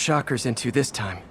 shockers into this time?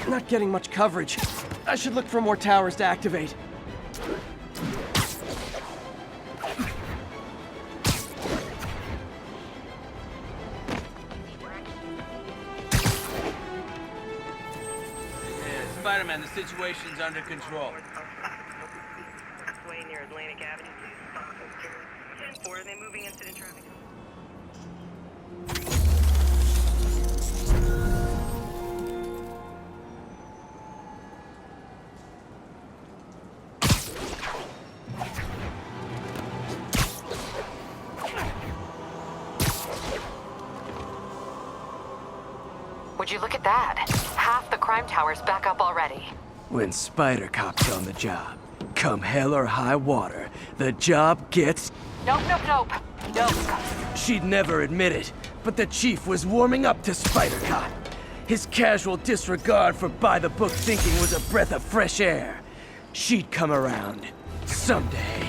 Not getting much coverage. I should look for more towers to activate. Spider-Man, the situation's under control. Way near Atlantic Avenue, please. 10-4, and then moving incident traffic. Would you look at that? Half the crime tower's back up already. When Spider Cop's on the job, come hell or high water, the job gets... Nope, nope, nope. Nope. She'd never admit it, but the chief was warming up to Spider Cop. His casual disregard for by-the-book thinking was a breath of fresh air. She'd come around. Someday.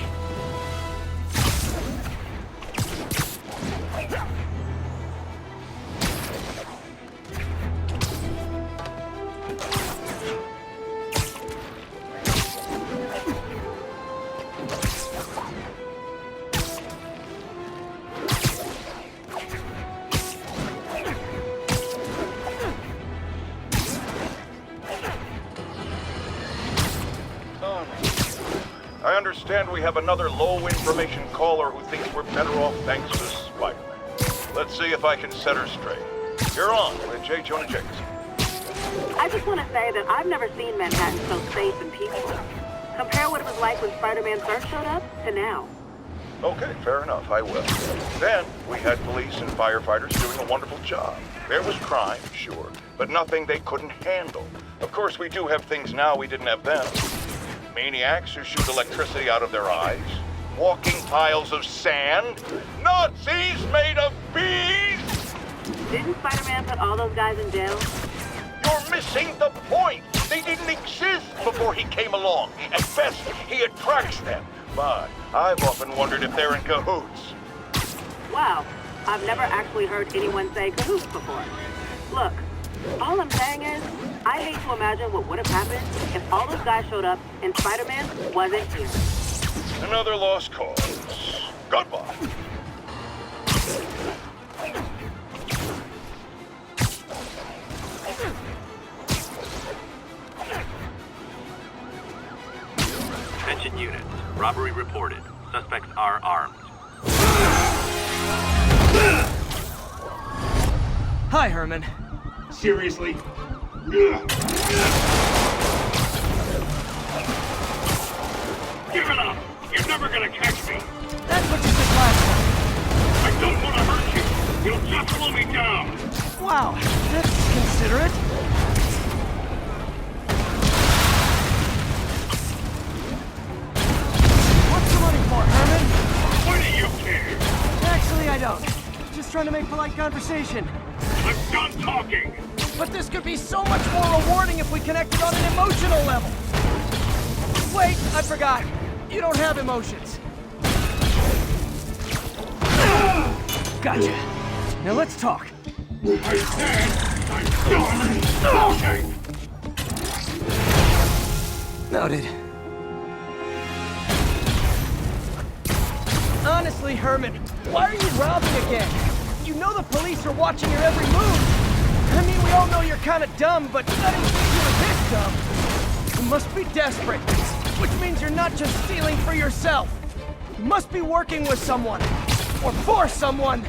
I understand we have another low-information caller who thinks we're better off thanks to Spider-Man. Let's see if I can set her straight. You're on with J. Jonah Jameson. I just want to say that I've never seen Manhattan so safe and peaceful. Compare what it was like when Spider-Man first showed up to now. Okay, fair enough, I will. Then, we had police and firefighters doing a wonderful job. There was crime, sure, but nothing they couldn't handle. Of course, we do have things now we didn't have then. Maniacs who shoot electricity out of their eyes, walking piles of sand, Nazis made of bees! Didn't Spider-Man put all those guys in jail? You're missing the point! They didn't exist before he came along. At best, he attracts them. But I've often wondered if they're in cahoots. Wow, I've never actually heard anyone say cahoots before. Look, all I'm saying is, I hate to imagine what would have happened if all those guys showed up and Spider-Man wasn't here. Another lost cause. Goodbye. Attention units. Robbery reported. Suspects are armed. Hi, Herman. Seriously? Give it up! You're never gonna catch me! That's what you said last time. I don't want to hurt you! You'll just slow me down! Wow, that's considerate. What's the money for, Herman? Why do you care? Actually, I don't. Just trying to make polite conversation. I'm done talking! But this could be so much more rewarding if we connected on an emotional level. Wait, I forgot. You don't have emotions. Gotcha. Now let's talk. I said I'm done talking! Noted. Honestly, Herman, why are you robbing again? You know the police are watching your every move. I mean, we all know you're kind of dumb, but I didn't think you were this dumb. You must be desperate, which means you're not just stealing for yourself. You must be working with someone, or for someone.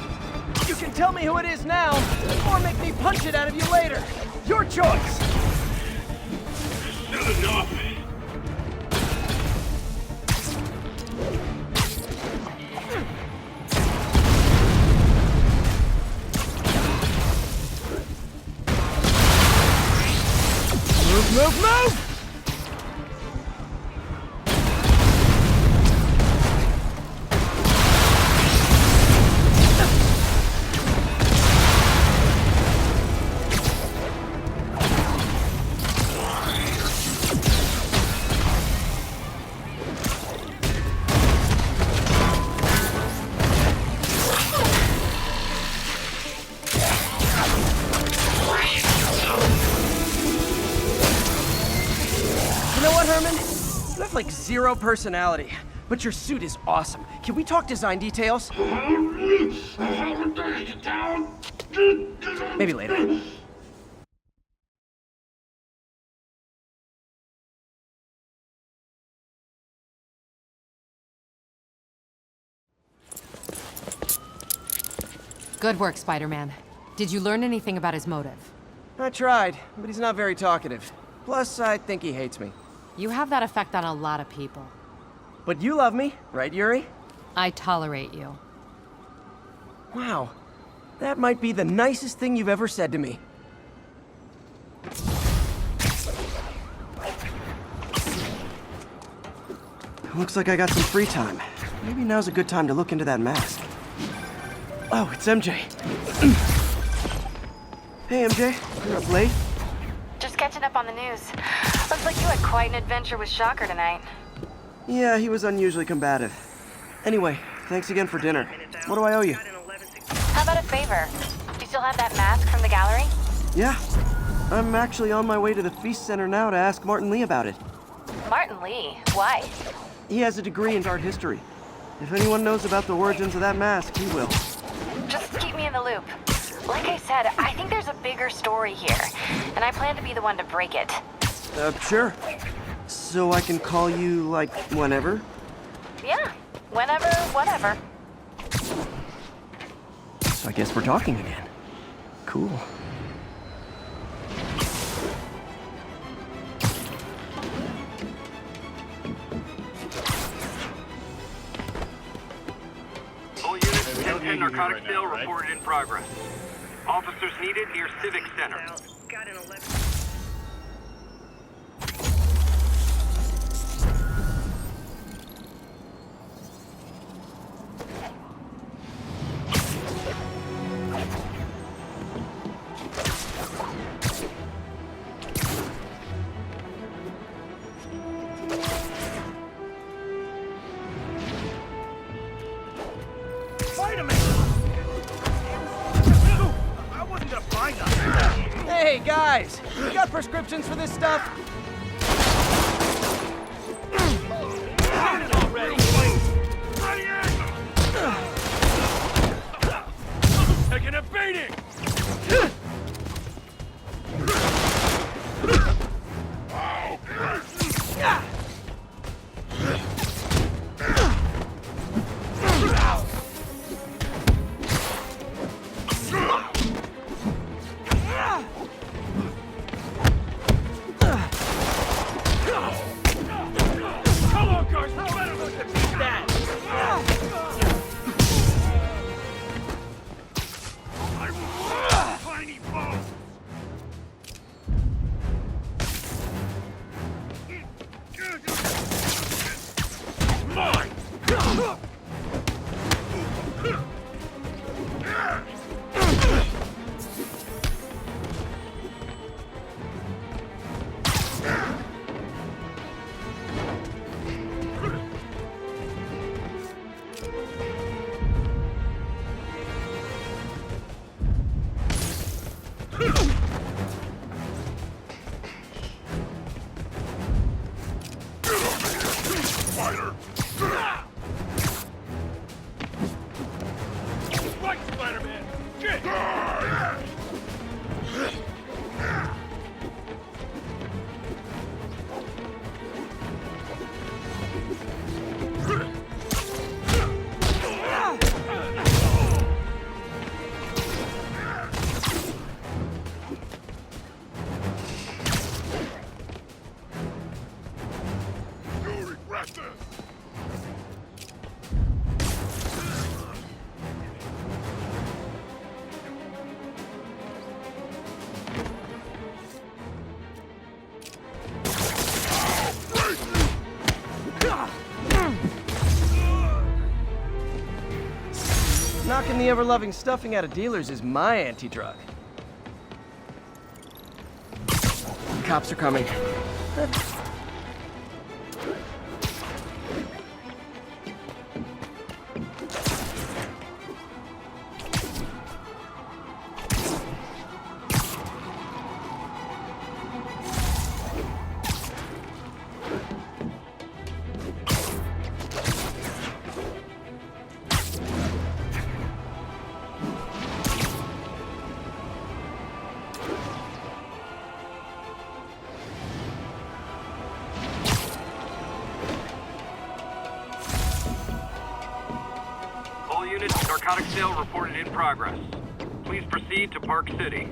You can tell me who it is now, or make me punch it out of you later. Your choice. Still enough! Move! You know what, Herman? You have like zero personality, but your suit is awesome. Can we talk design details? Maybe later. Good work, Spider-Man. Did you learn anything about his motive? I tried, but he's not very talkative. Plus, I think he hates me. You have that effect on a lot of people. But you love me, right, Yuri? I tolerate you. Wow. That might be the nicest thing you've ever said to me. Looks like I got some free time. Maybe now's a good time to look into that mask. Oh, it's MJ. Hey, MJ. You're up late? Just catching up on the news. Looks like you had quite an adventure with Shocker tonight. Yeah, he was unusually combative. Anyway, thanks again for dinner. What do I owe you? How about a favor? Do you still have that mask from the gallery? Yeah. I'm actually on my way to the Feast Center now to ask Martin Lee about it. Martin Lee? Why? He has a degree in art history. If anyone knows about the origins of that mask, he will. Just keep me in the loop. Like I said, I think there's a bigger story here, and I plan to be the one to break it. Sure. So I can call you, like, whenever? Yeah, whenever, whatever. So I guess we're talking again. Cool. All units, 1010 narcotic sale reported in progress. Officers needed near Civic Center. Hey, guys! You got prescriptions for this stuff? Taking a beating! Come on, guys! How better we can beat that? the ever-loving stuffing out of dealers is my anti-drug. Cops are coming. All units, narcotic sale reported in progress. Please proceed to Park City.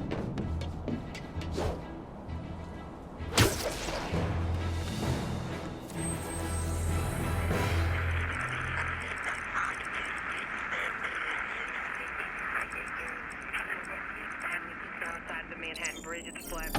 Outside the Manhattan Bridge, it's flat.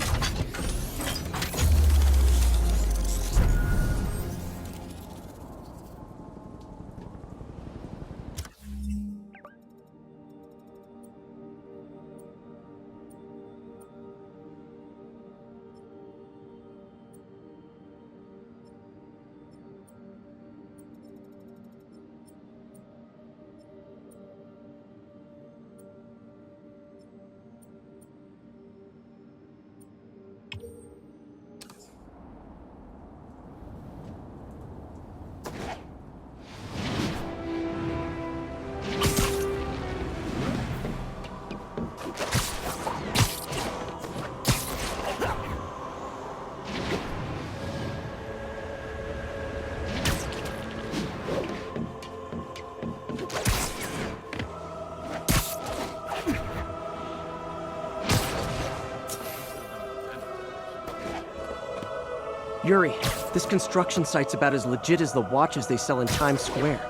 Yuri, this construction site's about as legit as the watches they sell in Times Square.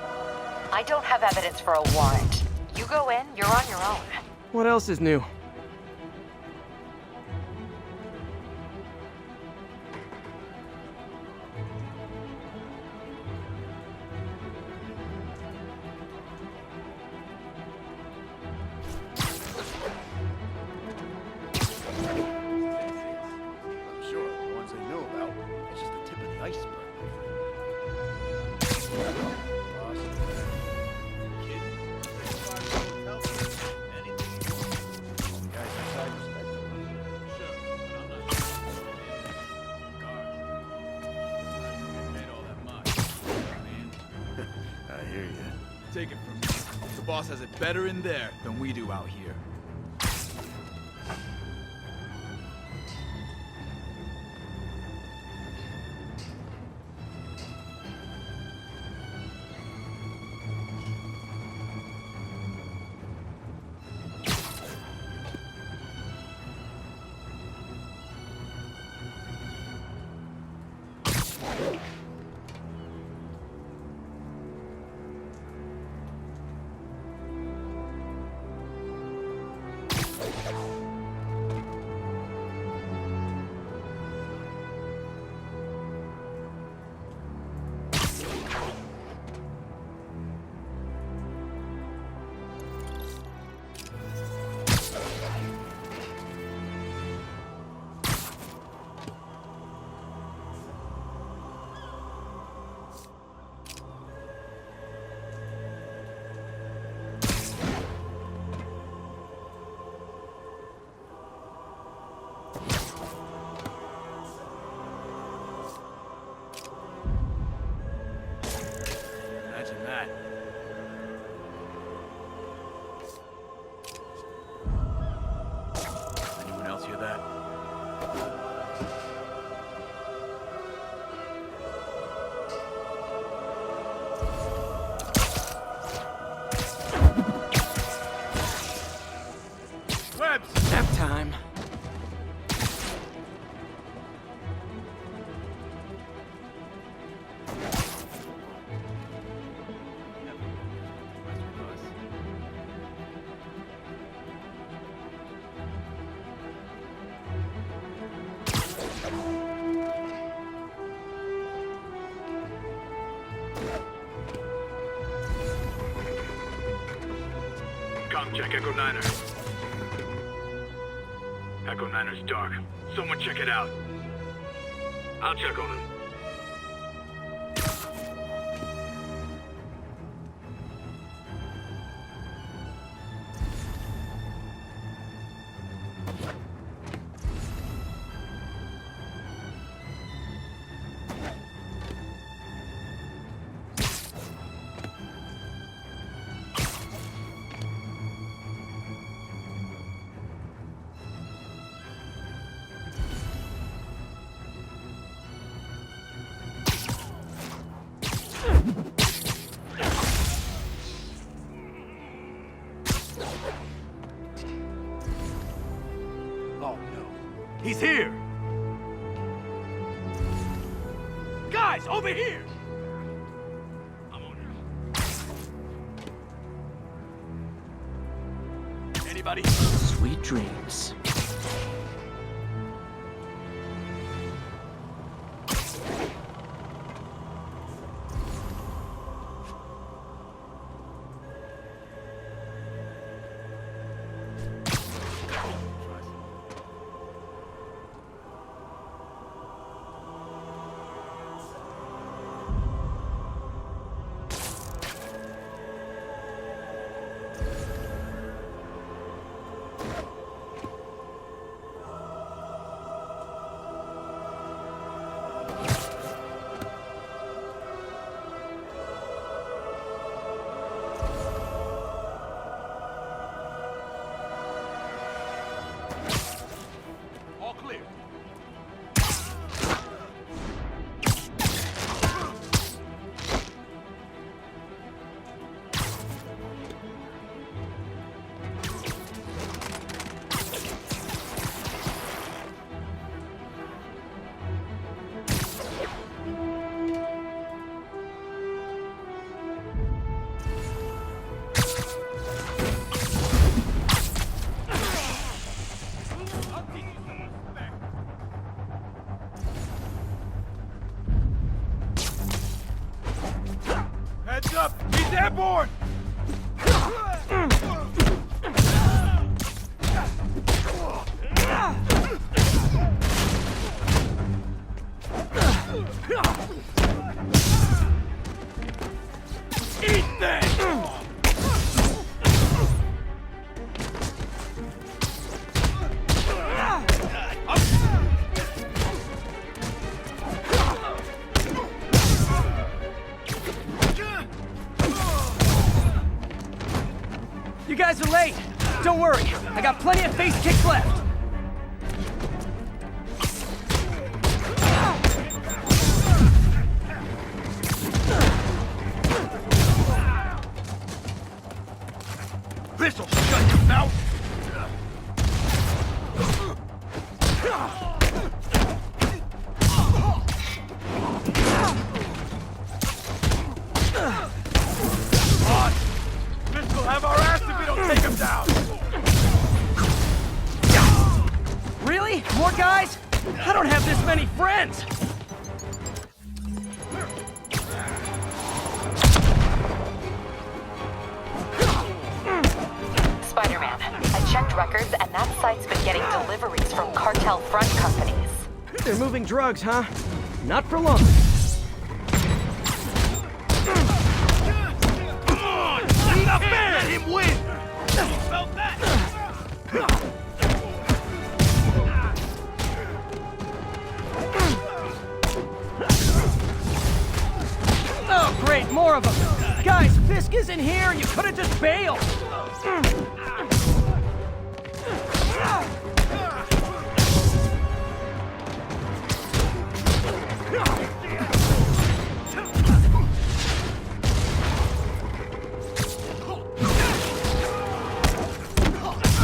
I don't have evidence for a warrant. You go in, you're on your own. What else is new? Take it from me. The boss has it better in there than we do out here. Imagine that. Anyone else hear that? Webs! Nap time. check Echo Niner. Echo Niner's dark. Someone check it out. I'll check on him. Oh no. He's here! Guys, over here! I'm on it. Anybody? Sweet dreams. All clear. Heads up! He's airborne! Eat that! You guys are late. Don't worry, I got plenty of face kicks left. This'll shut your mouth! This'll have our ass if we don't take him down! Really? More guys? I don't have this many friends! Spider-Man, I checked records and that site's been getting deliveries from cartel front companies. They're moving drugs, huh? Not for long. Not fair! Let him win! Felt that! Oh, great, more of them. Guys, Fisk isn't here. You could have just bailed.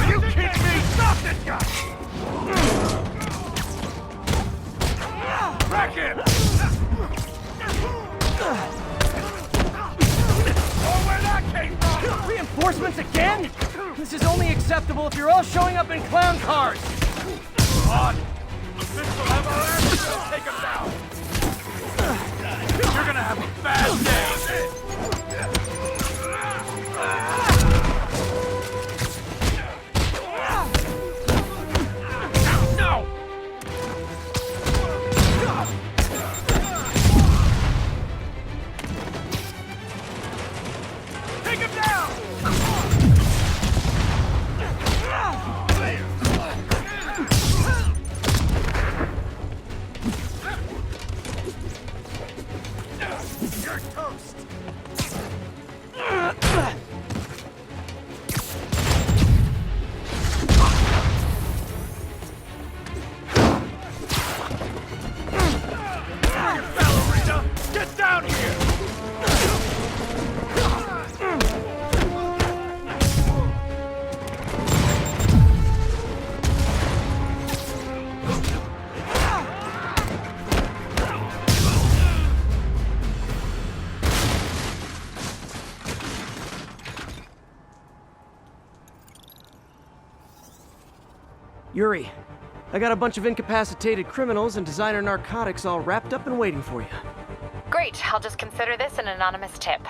You kick me! Stop this guy! Crack him! Oh, where that came from! Reinforcements again? This is only acceptable if you're all showing up in clown cars. On! This will have our asses. We'll take him down! You're gonna have a bad day! Yuri, I got a bunch of incapacitated criminals and designer narcotics all wrapped up and waiting for you. Great, I'll just consider this an anonymous tip.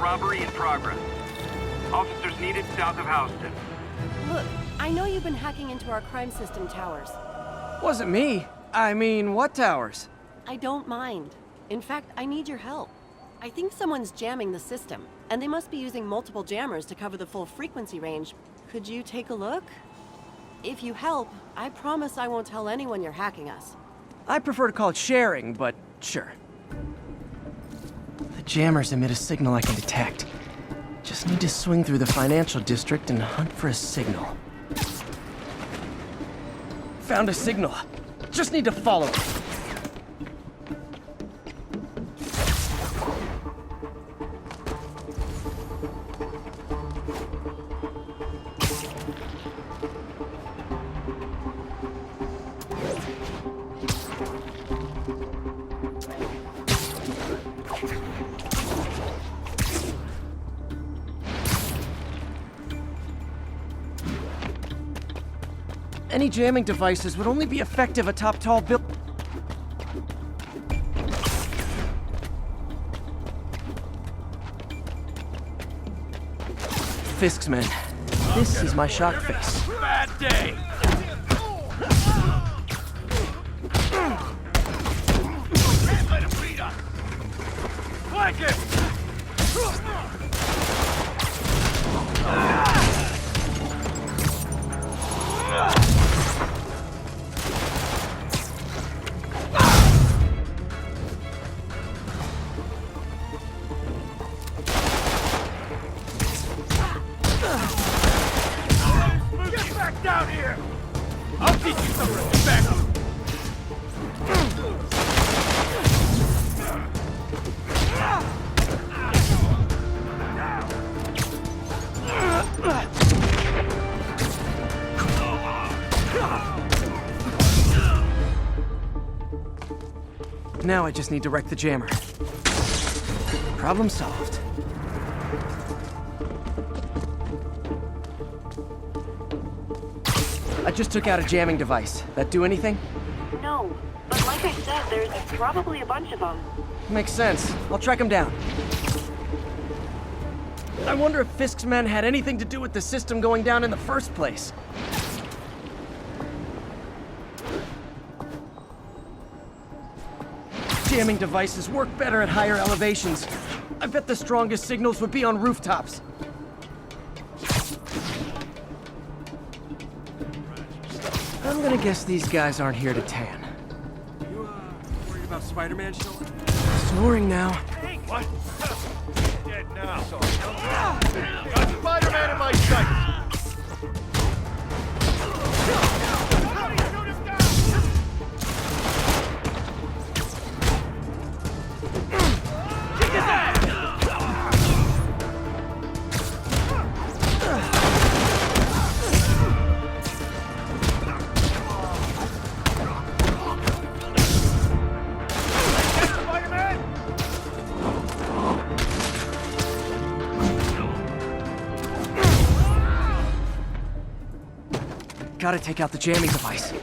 Robbery in progress. Officers needed south of Houston. Look, I know you've been hacking into our crime system towers. Wasn't me. I mean, what towers? I don't mind. In fact, I need your help. I think someone's jamming the system, and they must be using multiple jammers to cover the full frequency range. Could you take a look? If you help, I promise I won't tell anyone you're hacking us. I prefer to call it sharing, but sure. The jammers emit a signal I can detect. Just need to swing through the financial district and hunt for a signal. Found a signal. Just need to follow it. Any jamming devices would only be effective atop tall buildings. Fisk's men. This is my shock face. Bad day! Can't let him beat us! Flank him! Down here! I'll teach you some respect! Now I just need to wreck the jammer. Problem solved. I just took out a jamming device. That do anything? No, but like I said, there's probably a bunch of them. Makes sense. I'll track him down. I wonder if Fisk's men had anything to do with the system going down in the first place. Jamming devices work better at higher elevations. I bet the strongest signals would be on rooftops. I'm gonna guess these guys aren't here to tan. You, worried about Spider-Man showing? Snoring now. Hey, what? Dead now. Got Spider-Man in my sights! Gotta take out the jamming device.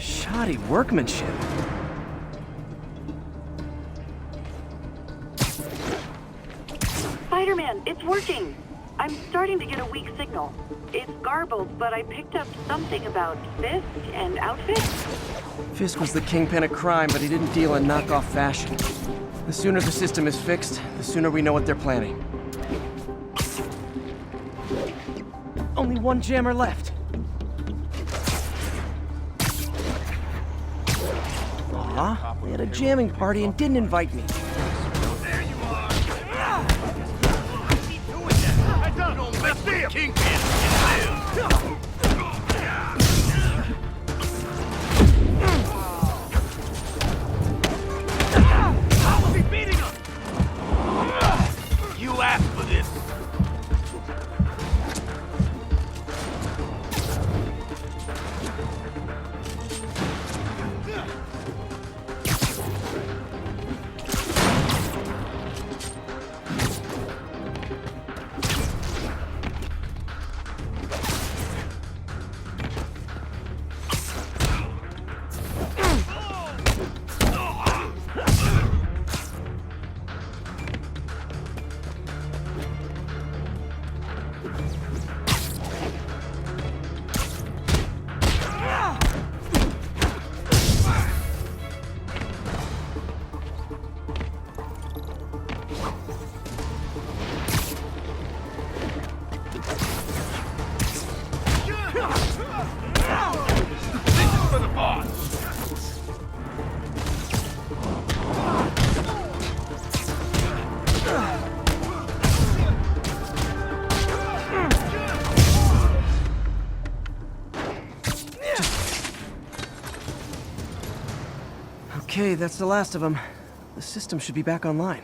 Shoddy workmanship. Spider-Man, it's working! I'm starting to get a weak signal. It's garbled, but I picked up something about Fisk and outfits. Fisk was the kingpin of crime, but he didn't deal in knockoff fashion. The sooner the system is fixed, the sooner we know what they're planning. Only one jammer left. Aw, they had a jamming party and didn't invite me. There you are! Keep doing that! Don't mess with Kingpin! How is he beating him? You asked for this! Okay, that's the last of them. The system should be back online.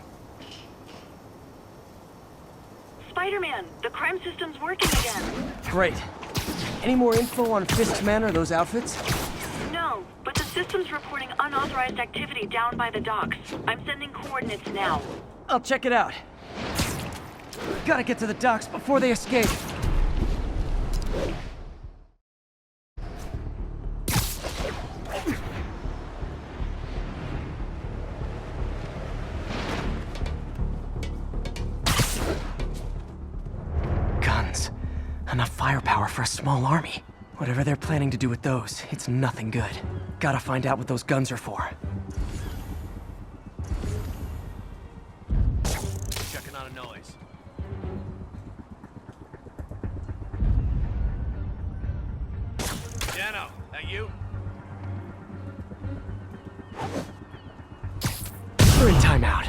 Spider-Man, the crime system's working again. Great. Any more info on Fisk's men or those outfits? No, but the system's reporting unauthorized activity down by the docks. I'm sending coordinates now. I'll check it out. Gotta get to the docks before they escape. Guns. Enough firepower for a small army. Whatever they're planning to do with those, it's nothing good. Gotta find out what those guns are for. Checking on a noise. Dano, that you? We're in timeout.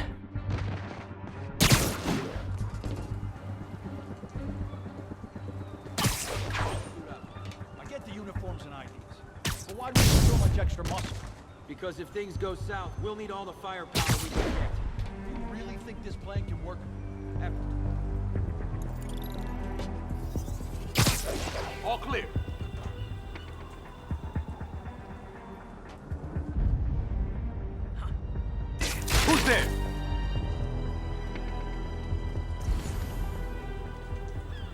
I get the uniforms and IDs, but why do we need so much extra muscle? Because if things go south, we'll need all the firepower we can get. You really think this plan can work? Ever? All clear. Who's there?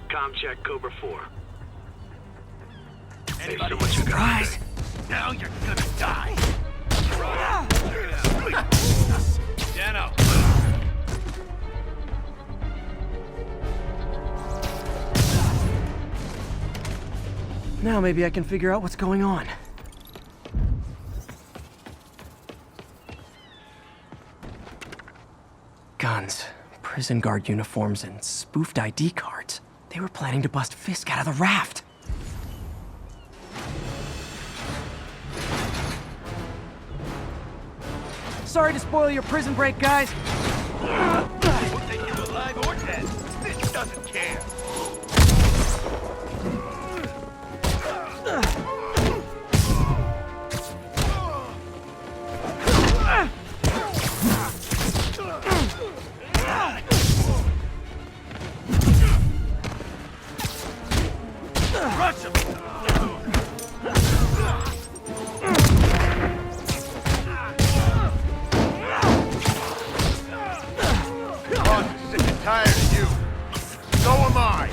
Com check Cobra 4. Anybody? Surprise! Now you're gonna die. Dano. Now maybe I can figure out what's going on. Guns, prison guard uniforms, and spoofed ID cards. They were planning to bust Fisk out of the raft. Sorry to spoil your prison break, guys. We'll take you alive or dead. This doesn't care. Rush him! I'm sick and tired of you. So am I.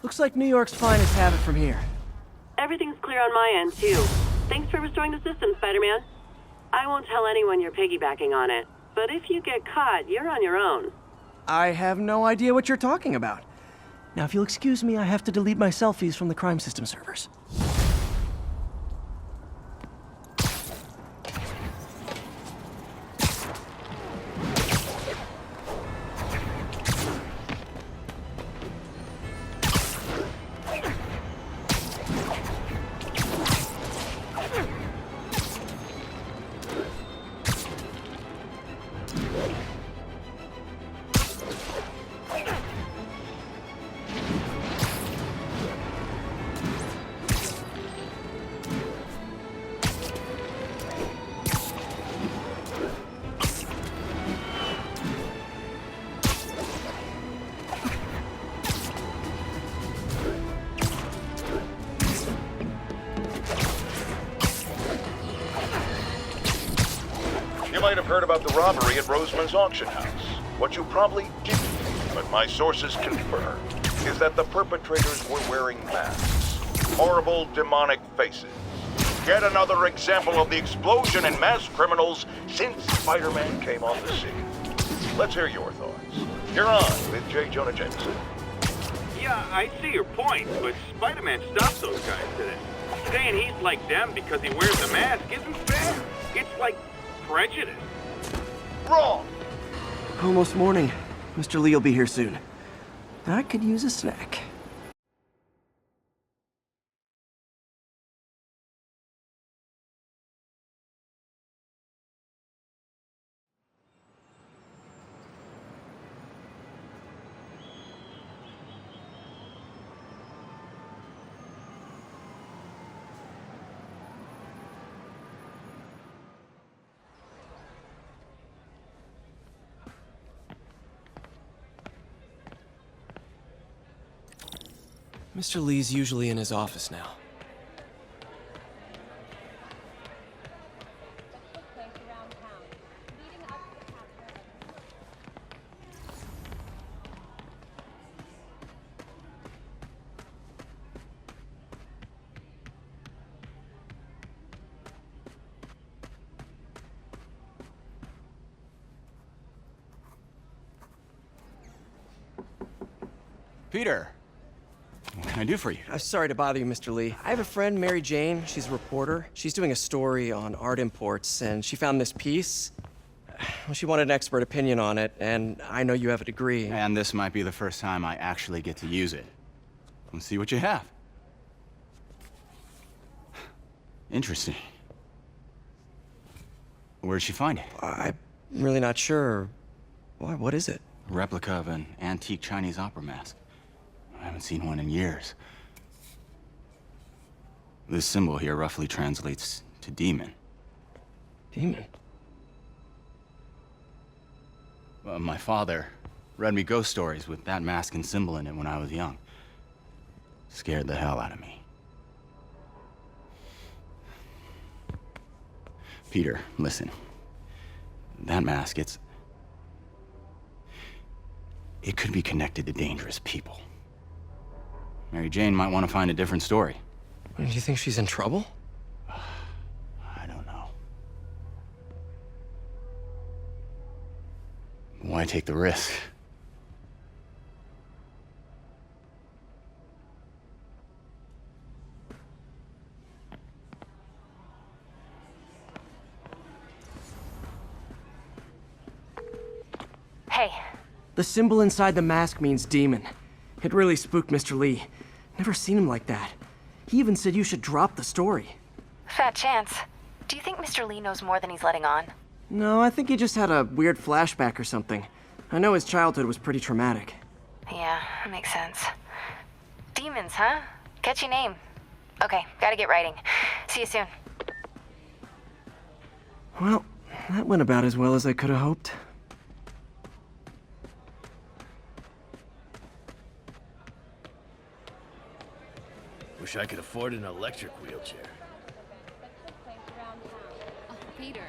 Looks like New York's finest have it from here. Everything's clear on my end, too. Thanks for restoring the system, Spider-Man. I won't tell anyone you're piggybacking on it, but if you get caught, you're on your own. I have no idea what you're talking about. Now, if you'll excuse me, I have to delete my selfies from the crime system servers. You might have heard about the robbery at Roseman's auction house. What you probably didn't, but my sources confirm, is that the perpetrators were wearing masks. Horrible, demonic faces. Yet another example of the explosion in mass criminals since Spider-Man came on the scene. Let's hear your thoughts. You're on with J. Jonah Jameson. Yeah, I see your point, but Spider-Man stopped those guys today. Saying he's like them because he wears a mask isn't fair. It's like prejudice. Wrong! Almost morning. Mr. Lee will be here soon. I could use a snack. Mr. Lee's usually in his office now. Peter, what can I do for you? Sorry to bother you, Mr. Lee. I have a friend, Mary Jane. She's a reporter. She's doing a story on art imports, and she found this piece. Well, she wanted an expert opinion on it, and I know you have a degree. And this might be the first time I actually get to use it. Let's see what you have. Interesting. Where'd she find it? I'm really not sure. Why, what is it? A replica of an antique Chinese opera mask. I haven't seen one in years. This symbol here roughly translates to demon. Demon? My father read me ghost stories with that mask and symbol in it when I was young. Scared the hell out of me. Peter, listen. That mask, it could be connected to dangerous people. Mary Jane might want to find a different story. Do you think she's in trouble? I don't know. Why take the risk? Hey. The symbol inside the mask means demon. It really spooked Mr. Lee. Never seen him like that. He even said you should drop the story. Fat chance. Do you think Mr. Lee knows more than he's letting on? No, I think he just had a weird flashback or something. I know his childhood was pretty traumatic. Yeah, makes sense. Demons, huh? Catchy name. Okay, gotta get writing. See you soon. Well, that went about as well as I could have hoped. Wish I could afford an electric wheelchair. Oh, Peter,